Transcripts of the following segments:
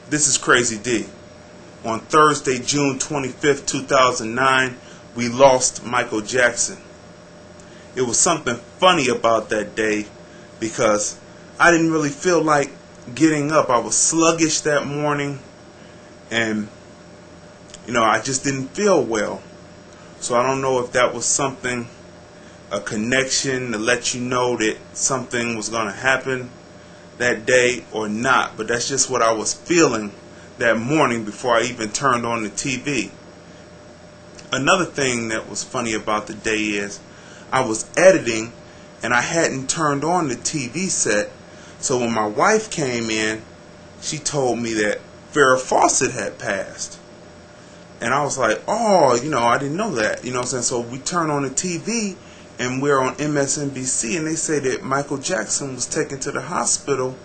This is Crazy Dee. On Thursday, June 25th, 2009, we lost Michael Jackson. It was something funny about that day because I didn't really feel like getting up. I was sluggish that morning and I just didn't feel well. So I don't know if that was something, a connection to let you know that something was going to happen that day or not, but that's just what I was feeling that morning before I even turned on the TV. Another thing that was funny about the day is I was editing and I hadn't turned on the TV set, so when my wife came in, she told me that Farrah Fawcett had passed. And I was like, oh, I didn't know that. You know what I'm saying? So we turn on the TV and we're on MSNBC, and they say that Michael Jackson was taken to the hospital.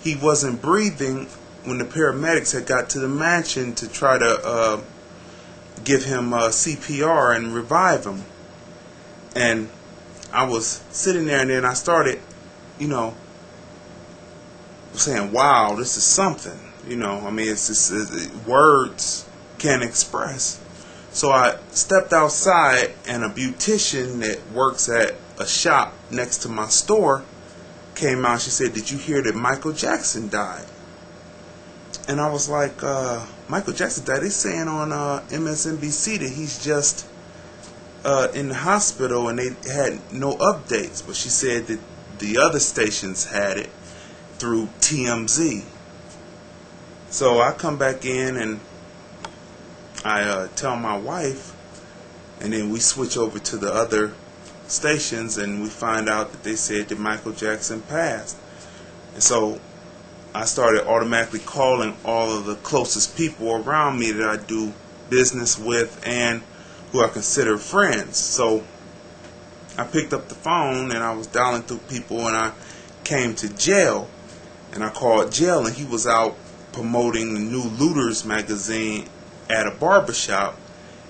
He wasn't breathing when the paramedics had got to the mansion to try to give him CPR and revive him. And I was sitting there, and then I started, saying, wow, this is something. It's just words can't express. So I stepped outside, and a beautician that works at a shop next to my store came out. She said, did you hear that Michael Jackson died? And I was like, Michael Jackson died? They're saying on MSNBC that he's just in the hospital, and they had no updates. But she said that the other stations had it through TMZ. So I come back in and I tell my wife, and then we switch over to the other stations, and we find out that they said that Michael Jackson passed. And so I started automatically calling all of the closest people around me that I do business with and who I consider friends. So I picked up the phone and I was dialing through people, and I came to Gel, and I called Gel, and he was out promoting the new Looters magazine at a barbershop.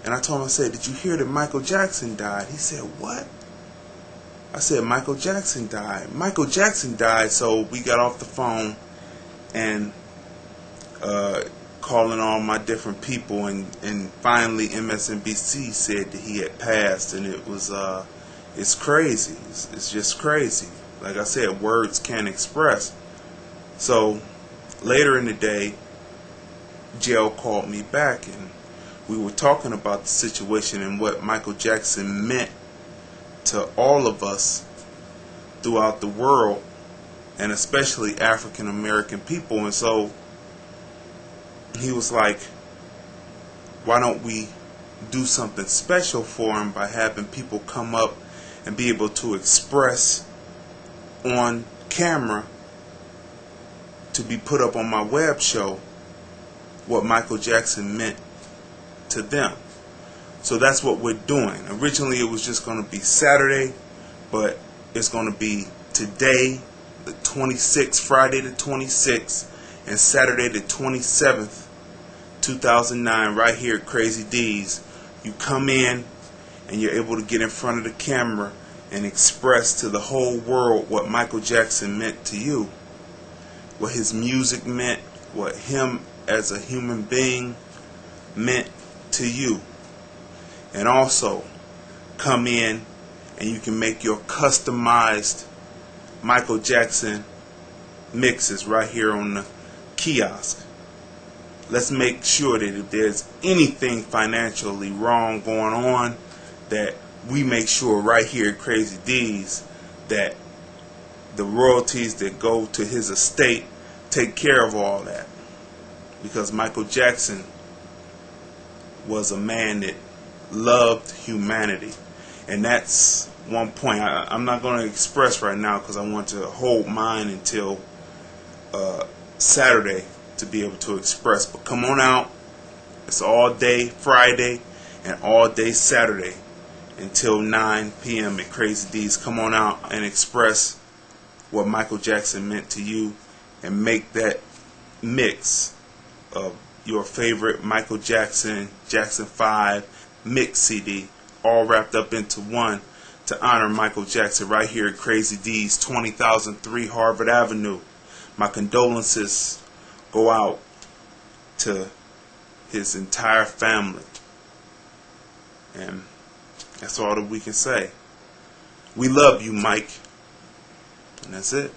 And I told him, I said, did you hear that Michael Jackson died? He said, what? I said, Michael Jackson died. Michael Jackson died. So we got off the phone and calling all my different people, and finally MSNBC said that he had passed. And it was it's crazy. It's just crazy. Like I said, words can't express. So later in the day, Gel called me back, and we were talking about the situation and what Michael Jackson meant to all of us throughout the world, and especially African American people. And so he was like, why don't we do something special for him by having people come up and be able to express on camera, to be put up on my web show, what Michael Jackson meant to them. So that's what we're doing. Originally it was just going to be Saturday, but it's going to be today, the 26th, Friday the 26th, and Saturday the 27th, 2009, right here at Crazy Dee's. You come in and you're able to get in front of the camera and express to the whole world what Michael Jackson meant to you, what his music meant, what him as a human being meant to you. And also come in and you can make your customized Michael Jackson mixes right here on the kiosk. Let's make sure that if there's anything financially wrong going on, that we make sure right here at Crazy Dee's that the royalties that go to his estate take care of all that. Because Michael Jackson was a man that loved humanity. And that's one point I'm not going to express right now, because I want to hold mine until Saturday to be able to express. But come on out. It's all day Friday and all day Saturday until 9 p.m. at Crazy Dee's. Come on out and express what Michael Jackson meant to you, and make that mix of your favorite Michael Jackson, Jackson 5 mix CD, all wrapped up into one to honor Michael Jackson right here at Crazy Dee's, 20,003 Harvard Avenue. My condolences go out to his entire family. And that's all that we can say. We love you, Mike. And that's it.